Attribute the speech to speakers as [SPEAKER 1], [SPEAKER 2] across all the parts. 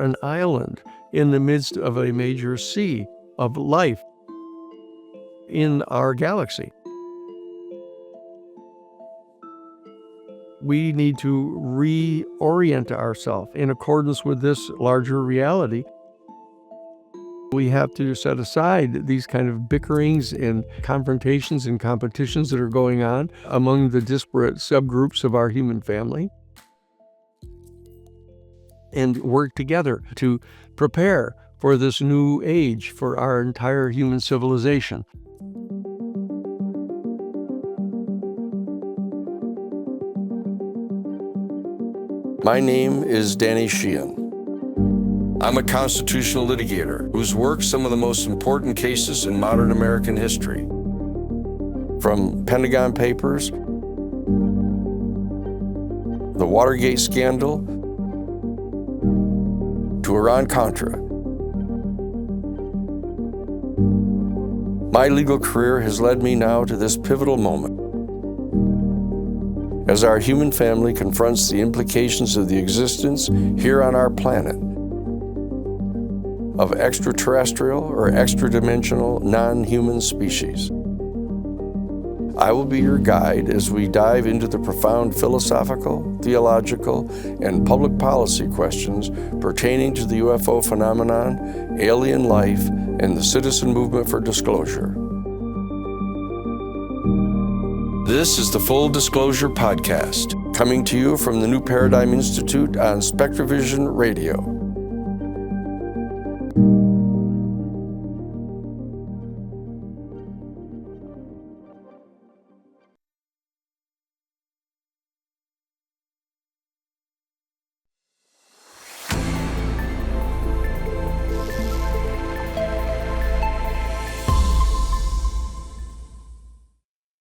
[SPEAKER 1] an island in the midst of a major sea of life in our galaxy. We need to reorient ourselves in accordance with this larger reality. We have to set aside these kind of bickerings and confrontations and competitions that are going on among the disparate subgroups of our human family and work together to prepare for this new age for our entire human civilization.
[SPEAKER 2] My name is Danny Sheehan. I'm a constitutional litigator who's worked some of the most important cases in modern American history. From Pentagon Papers, the Watergate scandal, to Iran-Contra. My legal career has led me now to this pivotal moment. As our human family confronts the implications of the existence here on our planet of extraterrestrial or extra-dimensional non-human species. I will be your guide as we dive into the profound philosophical, theological, and public policy questions pertaining to the UFO phenomenon, alien life, and the citizen movement for disclosure. This is the Full Disclosure Podcast, coming to you from the New Paradigm Institute on SpectraVision Radio.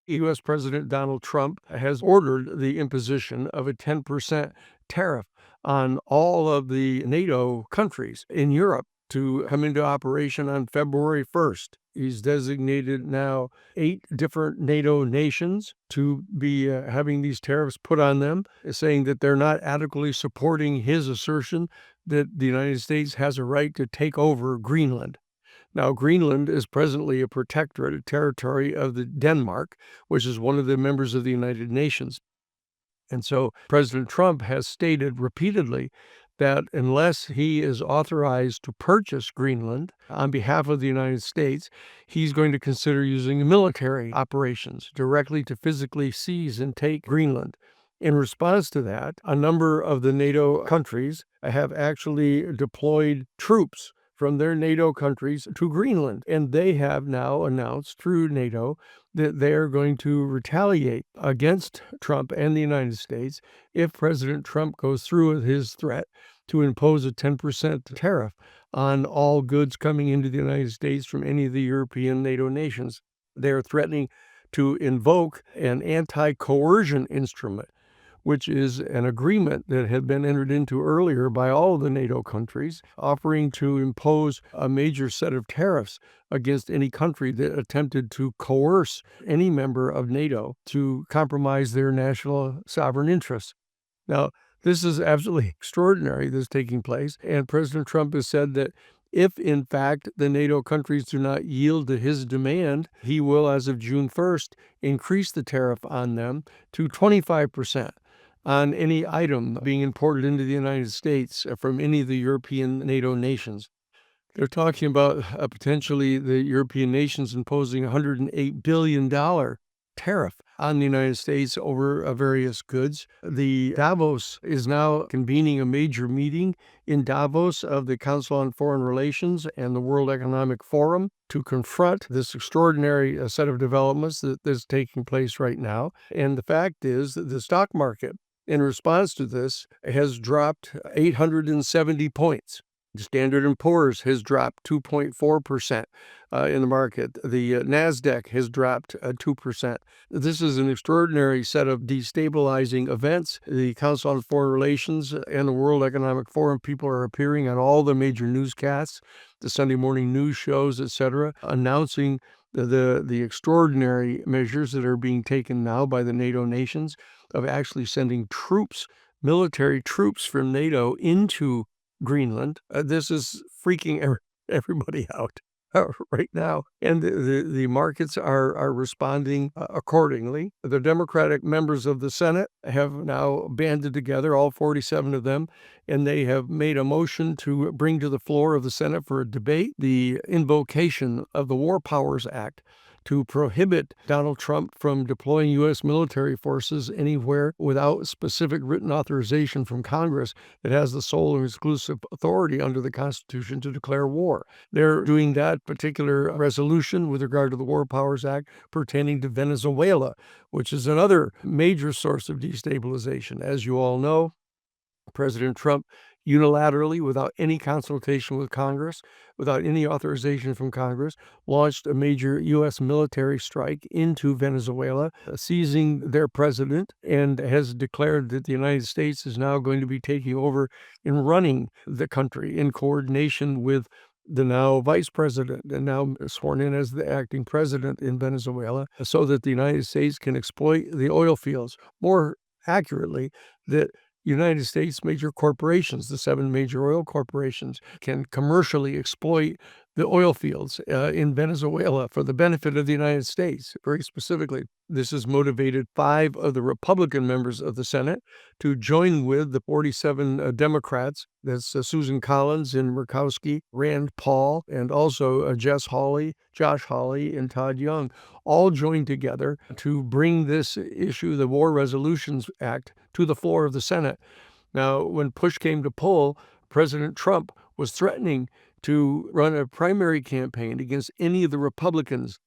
[SPEAKER 1] U.S. President Donald Trump has ordered the imposition of a 10% tariff on all of the NATO countries in Europe to come into operation on February 1st. He's designated now 8 different NATO nations to be having these tariffs put on them, saying that they're not adequately supporting his assertion that the United States has a right to take over Greenland. Now, Greenland is presently a protectorate, a territory of the Denmark, which is one of the members of the United Nations. And so President Trump has stated repeatedly that unless he is authorized to purchase Greenland on behalf of the United States, he's going to consider using military operations directly to physically seize and take Greenland. In response to that, a number of the NATO countries have actually deployed troops from their NATO countries to Greenland. And they have now announced through NATO that they are going to retaliate against Trump and the United States if President Trump goes through with his threat to impose a 10% tariff on all goods coming into the United States from any of the European NATO nations. They're threatening to invoke an anti-coercion instrument, which is an agreement that had been entered into earlier by all of the NATO countries, offering to impose a major set of tariffs against any country that attempted to coerce any member of NATO to compromise their national sovereign interests. Now, this is absolutely extraordinary that's taking place, and President Trump has said that if, in fact, the NATO countries do not yield to his demand, he will, as of June 1st, increase the tariff on them to 25%. On any item being imported into the United States from any of the European NATO nations. They're talking about potentially the European nations imposing a $108 billion tariff on the United States over various goods. The Davos is now convening a major meeting in Davos of the Council on Foreign Relations and the World Economic Forum to confront this extraordinary set of developments that is taking place right now. And the fact is that the stock market, in response to this, has dropped 870 points. Standard & Poor's has dropped 2.4% in the market. The NASDAQ has dropped 2%. This is an extraordinary set of destabilizing events. The Council on Foreign Relations and the World Economic Forum people are appearing on all the major newscasts, the Sunday morning news shows, etc., announcing the extraordinary measures that are being taken now by the NATO nations of actually sending troops, military troops from NATO into Greenland. This is freaking everybody out right now, and the markets are responding accordingly. The Democratic members of the Senate have now banded together, all 47 of them, and they have made a motion to bring to the floor of the Senate for a debate the invocation of the War Powers Act to prohibit Donald Trump from deploying U.S. military forces anywhere without specific written authorization from Congress that has the sole and exclusive authority under the Constitution to declare war. They're doing that particular resolution with regard to the War Powers Act pertaining to Venezuela, which is another major source of destabilization. As you all know, President Trump unilaterally, without any consultation with Congress, without any authorization from Congress, launched a major U.S. military strike into Venezuela, seizing their president, and has declared that the United States is now going to be taking over and running the country in coordination with the now vice president and now sworn in as the acting president in Venezuela, so that the United States can exploit the oil fields. More accurately, that United States major corporations, the 7 major oil corporations, can commercially exploit the oil fields in Venezuela for the benefit of the United States. Very specifically, this has motivated 5 of the Republican members of the Senate to join with the 47 Democrats. That's Susan Collins and Murkowski, Rand Paul, and also Josh Hawley, and Todd Young, all joined together to bring this issue, the War Resolutions Act, to the floor of the Senate. Now, when push came to pull, President Trump was threatening to run a primary campaign against any of the Republicans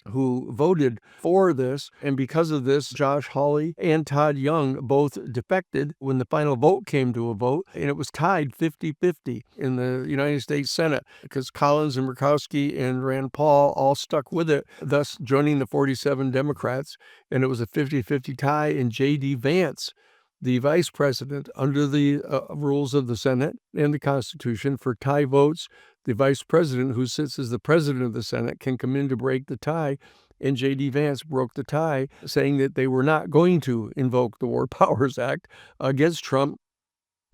[SPEAKER 1] who voted for this. And because of this, Josh Hawley and Todd Young both defected when the final vote came to a vote, and it was tied 50-50 in the United States Senate because Collins and Murkowski and Rand Paul all stuck with it, thus joining the 47 Democrats, and it was a 50-50 tie, and J.D. Vance, the vice president, under the rules of the Senate and the Constitution, for tie votes, the vice president, who sits as the president of the Senate, can come in to break the tie. And J.D. Vance broke the tie, saying that they were not going to invoke the War Powers Act against Trump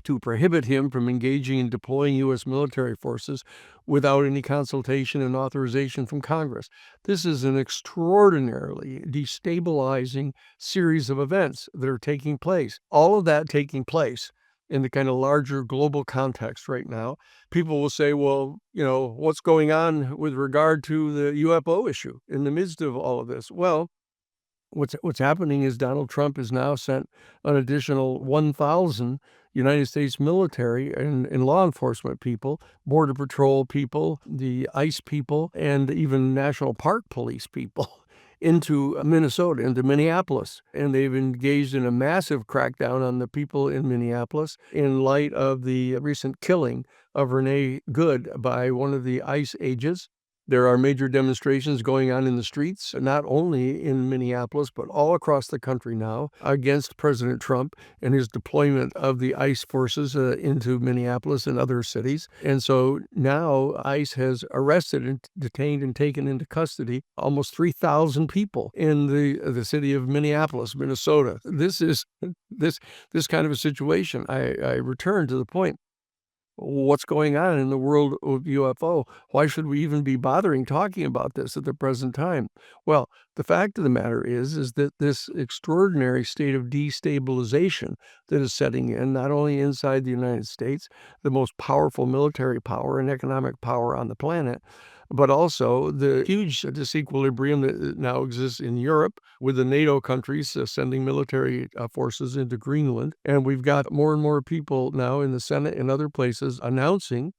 [SPEAKER 1] to prohibit him from engaging in deploying U.S. military forces without any consultation and authorization from Congress. This is an extraordinarily destabilizing series of events that are taking place. All of that taking place in the kind of larger global context right now. People will say, well, what's going on with regard to the UFO issue in the midst of all of this? Well, what's happening is Donald Trump has now sent an additional 1,000 United States military and law enforcement people, Border Patrol people, the ICE people, and even National Park Police people into Minnesota, into Minneapolis. And they've engaged in a massive crackdown on the people in Minneapolis in light of the recent killing of Renee Good by one of the ICE agents. There are major demonstrations going on in the streets, not only in Minneapolis, but all across the country now, against President Trump and his deployment of the ICE forces into Minneapolis and other cities. And so now ICE has arrested and detained and taken into custody almost 3,000 people in the city of Minneapolis, Minnesota. This is this kind of a situation. I return to the point. What's going on in the world of UFO? Why should we even be bothering talking about this at the present time? Well, the fact of the matter is that this extraordinary state of destabilization that is setting in, not only inside the United States, the most powerful military power and economic power on the planet, but also the huge disequilibrium that now exists in Europe with the NATO countries sending military forces into Greenland. And we've got more and more people now in the Senate and other places announcing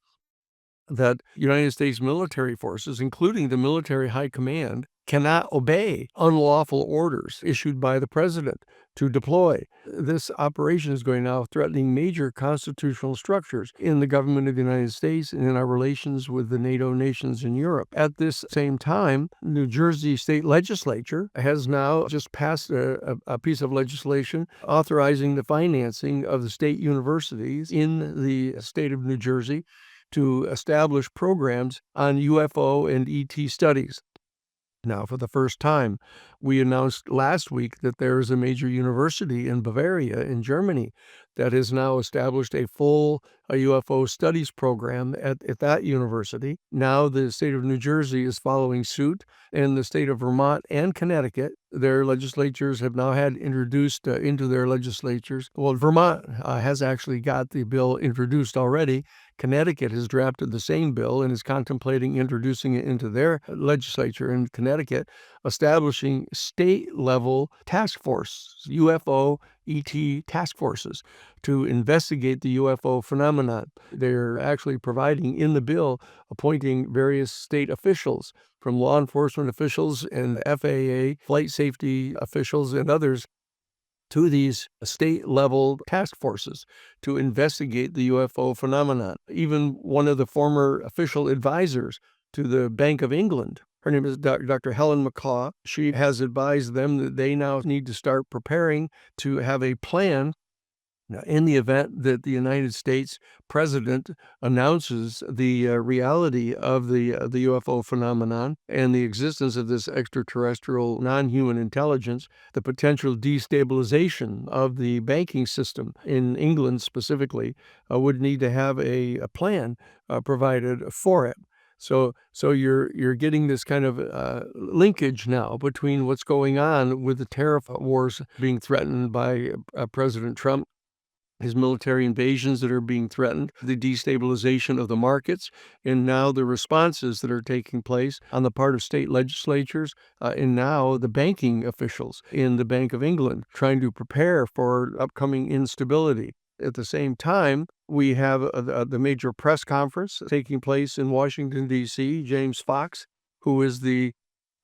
[SPEAKER 1] that United States military forces, including the military high command, cannot obey unlawful orders issued by the president to deploy. This operation is going now threatening major constitutional structures in the government of the United States and in our relations with the NATO nations in Europe. At this same time, New Jersey state legislature has now just passed a piece of legislation authorizing the financing of the state universities in the state of New Jersey to establish programs on UFO and ET studies. Now, for the first time, We announced last week that there is a major university in Bavaria, in Germany, that has now established a full UFO studies program at that university. Now the state of New Jersey is following suit, and the state of Vermont and Connecticut, their legislatures have now had introduced into their legislatures. Well, Vermont has actually got the bill introduced already. Connecticut has drafted the same bill and is contemplating introducing it into their legislature in Connecticut, establishing state-level task force, UFO ET task forces, to investigate the UFO phenomenon. They're actually providing in the bill, appointing various state officials, from law enforcement officials and FAA, flight safety officials, and others, to these state-level task forces to investigate the UFO phenomenon. Even one of the former official advisors to the Bank of England, her name is Dr. Helen McCaw, she has advised them that they now need to start preparing to have a plan in the event that the United States president announces the reality of the UFO phenomenon and the existence of this extraterrestrial non-human intelligence, the potential destabilization of the banking system in England specifically would need to have a plan provided for it. So you're getting this kind of linkage now between what's going on with the tariff wars being threatened by President Trump, his military invasions that are being threatened, the destabilization of the markets, and now the responses that are taking place on the part of state legislatures, and now the banking officials in the Bank of England trying to prepare for upcoming instability. At the same time, we have the major press conference taking place in Washington, D.C. James Fox, who is the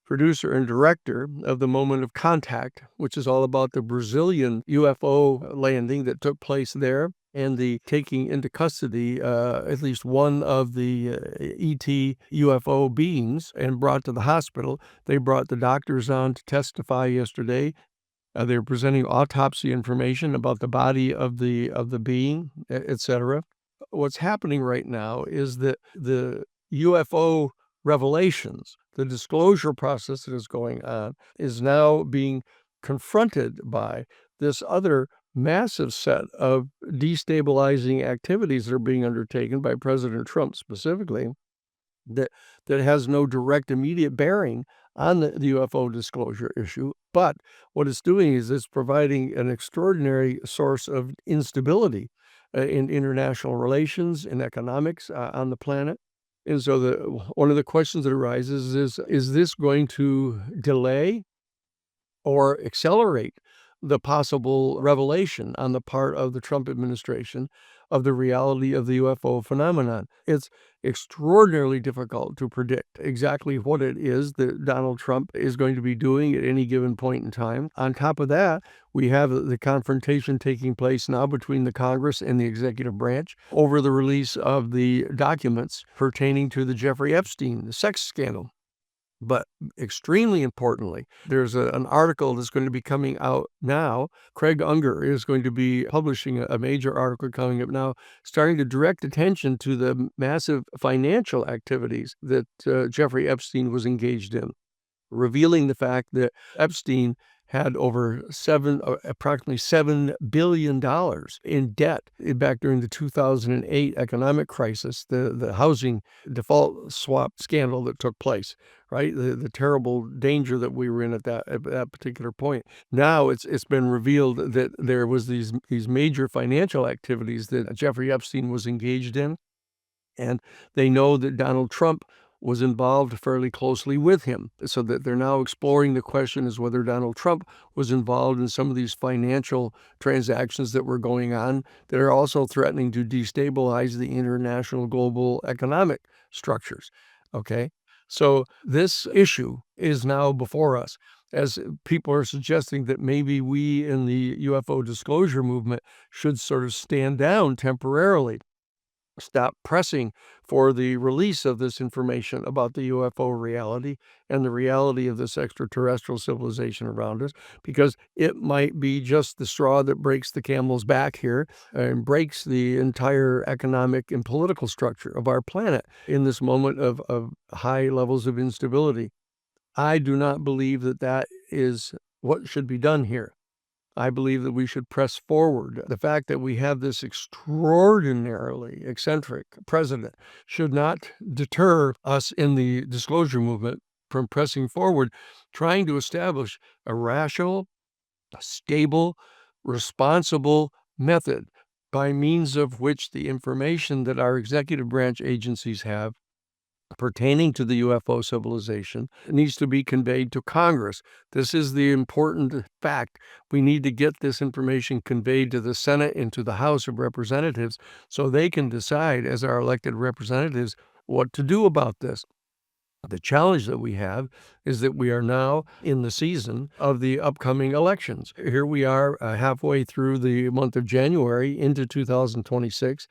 [SPEAKER 1] producer and director of The Moment of Contact, which is all about the Brazilian UFO landing that took place there and the taking into custody at least one of the ET UFO beings and brought to the hospital. They brought the doctors on to testify yesterday. They were presenting autopsy information about the body of the being, etc. What's happening right now is that the UFO revelations, the disclosure process that is going on, is now being confronted by this other massive set of destabilizing activities that are being undertaken by President Trump specifically, that has no direct immediate bearing on the UFO disclosure issue. But what it's doing is it's providing an extraordinary source of instability in international relations and economics on the planet. And so one of the questions that arises is this going to delay or accelerate the possible revelation on the part of the Trump administration of the reality of the UFO phenomenon? It's extraordinarily difficult to predict exactly what it is that Donald Trump is going to be doing at any given point in time. On top of that, we have the confrontation taking place now between the Congress and the executive branch over the release of the documents pertaining to the Jeffrey Epstein, the sex scandal. But extremely importantly, there's an article that's going to be coming out now. Craig Unger is going to be publishing a major article coming up now, starting to direct attention to the massive financial activities that Jeffrey Epstein was engaged in, revealing the fact that Epstein had approximately $7 billion in debt back during the 2008 economic crisis, the housing default swap scandal that took place, right? The terrible danger that we were in at that particular point. Now it's been revealed that there was these major financial activities that Jeffrey Epstein was engaged in, and they know that Donald Trump was involved fairly closely with him, so that they're now exploring the question as whether Donald Trump was involved in some of these financial transactions that were going on that are also threatening to destabilize the international global economic structures. Okay? So this issue is now before us, as people are suggesting that maybe we in the UFO disclosure movement should sort of stand down temporarily, stop pressing for the release of this information about the UFO reality and the reality of this extraterrestrial civilization around us, because it might be just the straw that breaks the camel's back here and breaks the entire economic and political structure of our planet in this moment of high levels of instability. I do not believe that is what should be done here. I believe that we should press forward. The fact that we have this extraordinarily eccentric president should not deter us in the disclosure movement from pressing forward, trying to establish a rational, a stable, responsible method by means of which the information that our executive branch agencies have pertaining to the UFO civilization needs to be conveyed to Congress. This is the important fact. We need to get this information conveyed to the Senate and to the House of Representatives so they can decide, as our elected representatives, what to do about this. The challenge that we have is that we are now in the season of the upcoming elections. Here we are halfway through the month of January into 2026.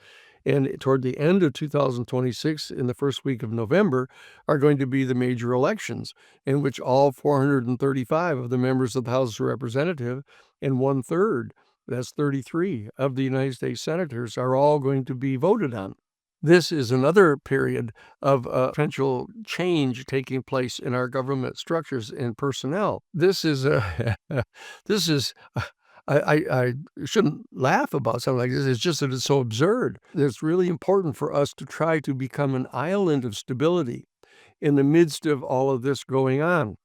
[SPEAKER 1] And toward the end of 2026, in the first week of November, are going to be the major elections in which all 435 of the members of the House of Representatives and 1/3, that's 33, of the United States senators are all going to be voted on. This is another period of potential change taking place in our government structures and personnel. This is this is I shouldn't laugh about something like this. It's just that it's so absurd. It's really important for us to try to become an island of stability in the midst of all of this going on.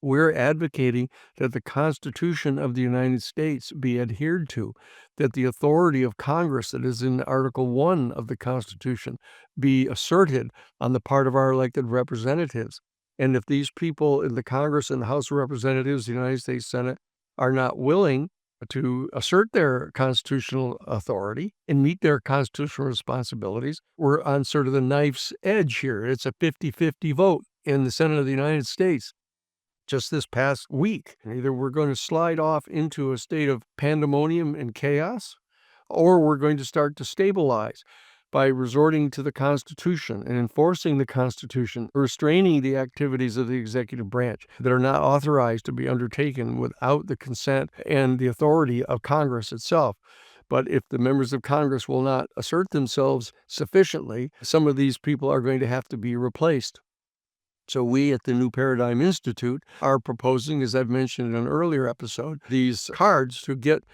[SPEAKER 1] We're advocating that the Constitution of the United States be adhered to, that the authority of Congress that is in Article 1 of the Constitution be asserted on the part of our elected representatives. And if these people in the Congress and the House of Representatives, the United States Senate, are not willing to assert their constitutional authority and meet their constitutional responsibilities, we're on sort of the knife's edge here. It's a 50-50 vote in the Senate of the United States. Just this past week, either we're going to slide off into a state of pandemonium and chaos, or we're going to start to stabilize by resorting to the Constitution and enforcing the Constitution, restraining the activities of the executive branch that are not authorized to be undertaken without the consent and the authority of Congress itself. But if the members of Congress will not assert themselves sufficiently, some of these people are going to have to be replaced. So we at the New Paradigm Institute are proposing, as I've mentioned in an earlier episode, these cards to get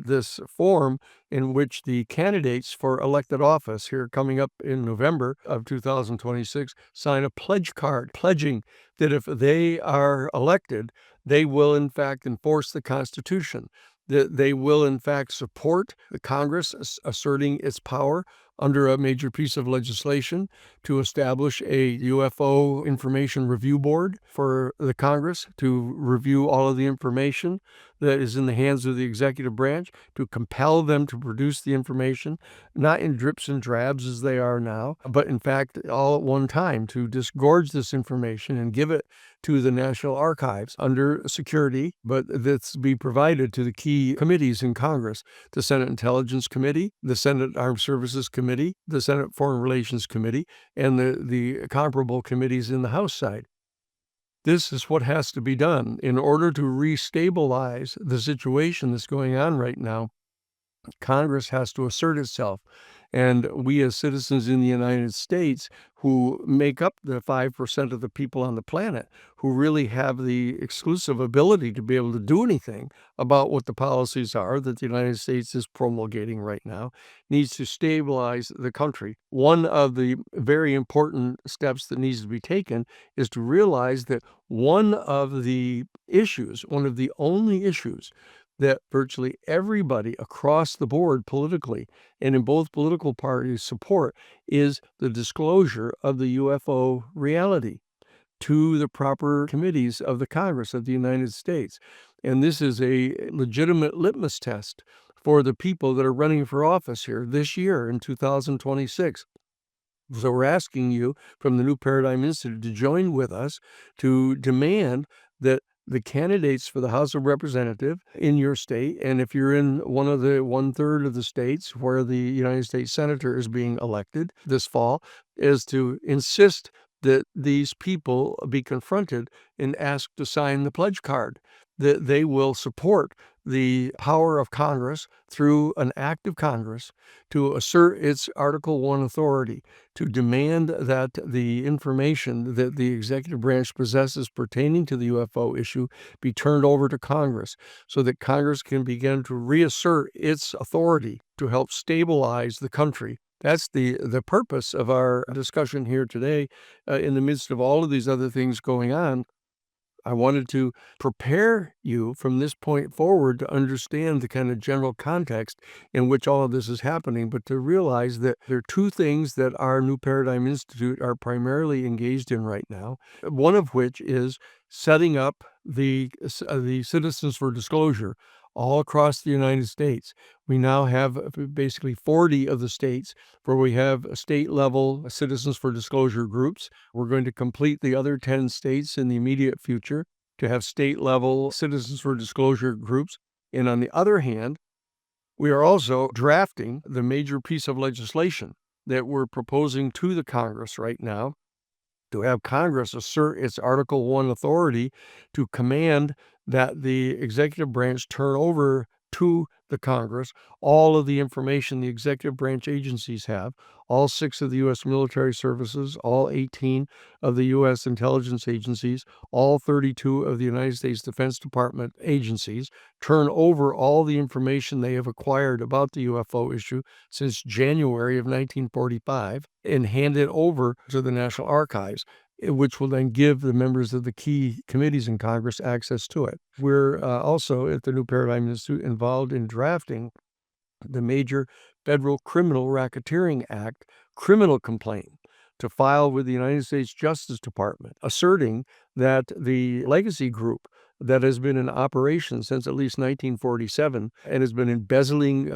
[SPEAKER 1] this form in which the candidates for elected office here coming up in November of 2026 sign a pledge card pledging that if they are elected, they will in fact enforce the Constitution, that they will in fact support the Congress asserting its power under a major piece of legislation to establish a UFO information review board for the Congress to review all of the information that is in the hands of the executive branch, to compel them to produce the information, not in drips and drabs as they are now, but in fact all at one time, to disgorge this information and give it to the National Archives under security, but that's be provided to the key committees in Congress, the Senate Intelligence Committee, the Senate Armed Services Committee, the Senate Foreign Relations Committee, and the comparable committees in the House side. This is what has to be done in order to restabilize the situation that's going on right now. Congress has to assert itself. And we as citizens in the United States who make up the 5% of the people on the planet who really have the exclusive ability to be able to do anything about what the policies are that the United States is promulgating right now needs to stabilize the country. One of the very important steps that needs to be taken is to realize that one of the only issues that virtually everybody across the board politically and in both political parties support is the disclosure of the UFO reality to the proper committees of the Congress of the United States. And this is a legitimate litmus test for the people that are running for office here this year in 2026. So we're asking you from the New Paradigm Institute to join with us to demand that the candidates for the House of Representatives in your state, and if you're in one of the 1/3 of the states where the United States Senator is being elected this fall, is to insist that these people be confronted and asked to sign the pledge card, that they will support the power of Congress through an act of Congress to assert its Article 1 authority to demand that the information that the executive branch possesses pertaining to the UFO issue be turned over to Congress so that Congress can begin to reassert its authority to help stabilize the country. That's the purpose of our discussion here today. In the midst of all of these other things going on, I wanted to prepare you from this point forward to understand the kind of general context in which all of this is happening, but to realize that there are two things that our New Paradigm Institute are primarily engaged in right now, one of which is setting up the Citizens for Disclosure all across the United States. We now have basically 40 of the states where we have state-level Citizens for Disclosure groups. We're going to complete the other 10 states in the immediate future to have state-level Citizens for Disclosure groups. And on the other hand, we are also drafting the major piece of legislation that we're proposing to the Congress right now to have Congress assert its Article 1 authority to command that the executive branch turn over to the Congress all of the information the executive branch agencies have, all 6 of the U.S. military services, all 18 of the U.S. intelligence agencies, all 32 of the United States Defense Department agencies, turn over all the information they have acquired about the UFO issue since January of 1945 and hand it over to the National Archives, which will then give the members of the key committees in Congress access to it. We're also at the New Paradigm Institute involved in drafting the major Federal Criminal Racketeering Act criminal complaint to file with the United States Justice Department, asserting that the Legacy Group that has been in operation since at least 1947 and has been embezzling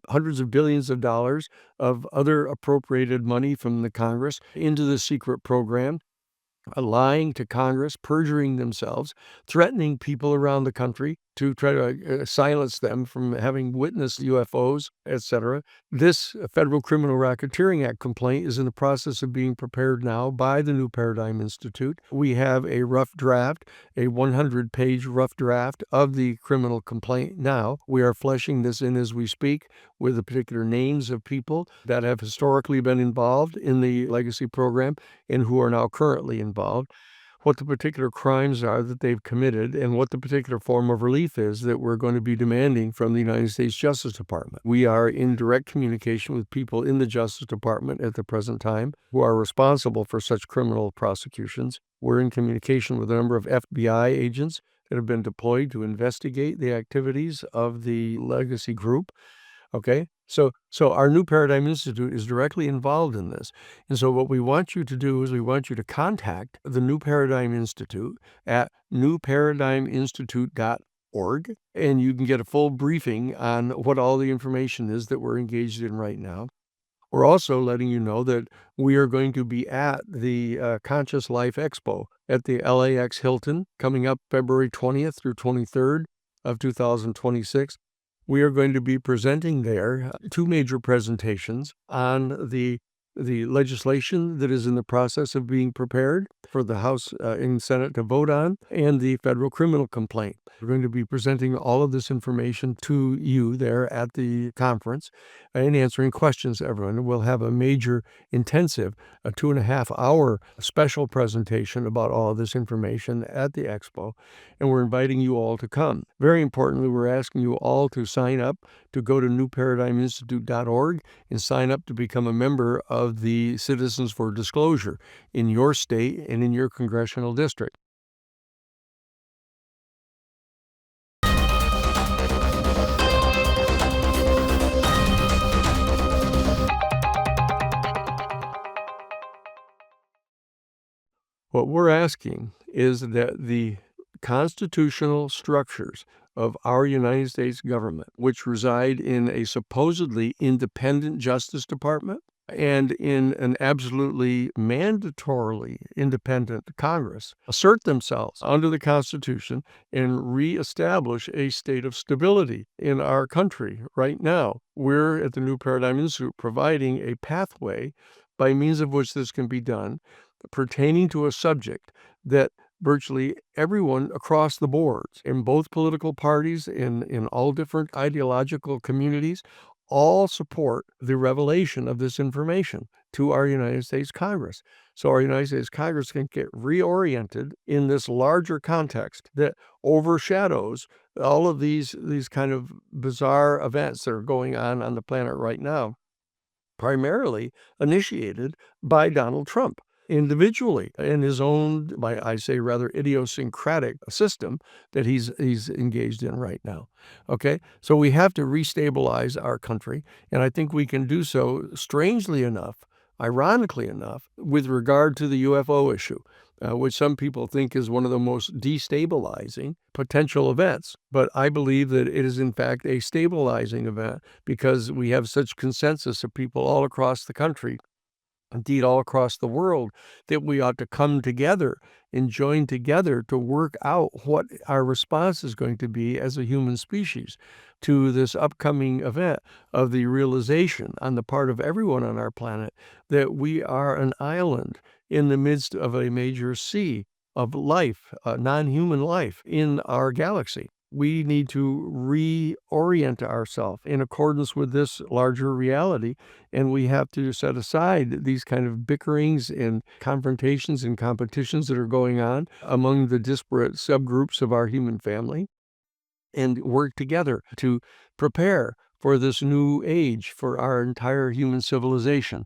[SPEAKER 1] hundreds of billions of dollars of other appropriated money from the Congress into the secret program, lying to Congress, perjuring themselves, threatening people around the country to try to silence them from having witnessed UFOs, etc. This Federal Criminal Racketeering Act complaint is in the process of being prepared now by the New Paradigm Institute. We have a rough draft, a 100-page rough draft of the criminal complaint now. We are fleshing this in as we speak with the particular names of people that have historically been involved in the Legacy program and who are now currently involved, what the particular crimes are that they've committed, and what the particular form of relief is that we're going to be demanding from the United States Justice Department. We are in direct communication with people in the Justice Department at the present time who are responsible for such criminal prosecutions. We're in communication with a number of FBI agents that have been deployed to investigate the activities of the Legacy Group. Okay, so our New Paradigm Institute is directly involved in this. And so what we want you to do is we want you to contact the New Paradigm Institute at newparadigminstitute.org, and you can get a full briefing on what all the information is that we're engaged in right now. We're also letting you know that we are going to be at the Conscious Life Expo at the LAX Hilton coming up February 20th through 23rd of 2026. We are going to be presenting there 2 major presentations on the legislation that is in the process of being prepared for the House and Senate to vote on, and the federal criminal complaint. We're going to be presenting all of this information to you there at the conference and answering questions to everyone. We'll have a major intensive, a 2.5-hour special presentation about all of this information at the expo, and we're inviting you all to come. Very importantly, we're asking you all to sign up, to go to newparadigminstitute.org and sign up to become a member of the Citizens for Disclosure in your state and in your congressional district. What we're asking is that the constitutional structures of our United States government, which reside in a supposedly independent Justice Department and in an absolutely mandatorily independent Congress, assert themselves under the Constitution and reestablish a state of stability in our country right now. We're at the New Paradigm Institute providing a pathway by means of which this can be done pertaining to a subject that virtually everyone across the boards in both political parties, in all different ideological communities, all support the revelation of this information to our United States Congress. So our United States Congress can get reoriented in this larger context that overshadows all of these kind of bizarre events that are going on the planet right now, primarily initiated by Donald Trump individually in his own, I say, rather idiosyncratic system that he's engaged in right now. Okay, so we have to restabilize our country, and I think we can do so, strangely enough, ironically enough, with regard to the UFO issue, which some people think is one of the most destabilizing potential events. But I believe that it is, in fact, a stabilizing event because we have such consensus of people all across the country, indeed all across the world, that we ought to come together and join together to work out what our response is going to be as a human species to this upcoming event of the realization on the part of everyone on our planet that we are an island in the midst of a major sea of life, non-human life in our galaxy. We need to reorient ourselves in accordance with this larger reality, and we have to set aside these kind of bickerings and confrontations and competitions that are going on among the disparate subgroups of our human family and work together to prepare for this new age for our entire human civilization.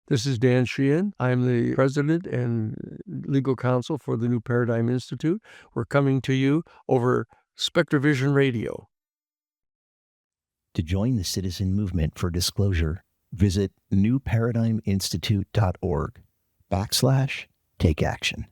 [SPEAKER 1] This is Dan Sheehan. I'm the president and legal counsel for the New Paradigm Institute. We're coming to you over SpectraVision Radio.
[SPEAKER 3] To join the citizen movement for disclosure, visit newparadigminstitute.org/take action.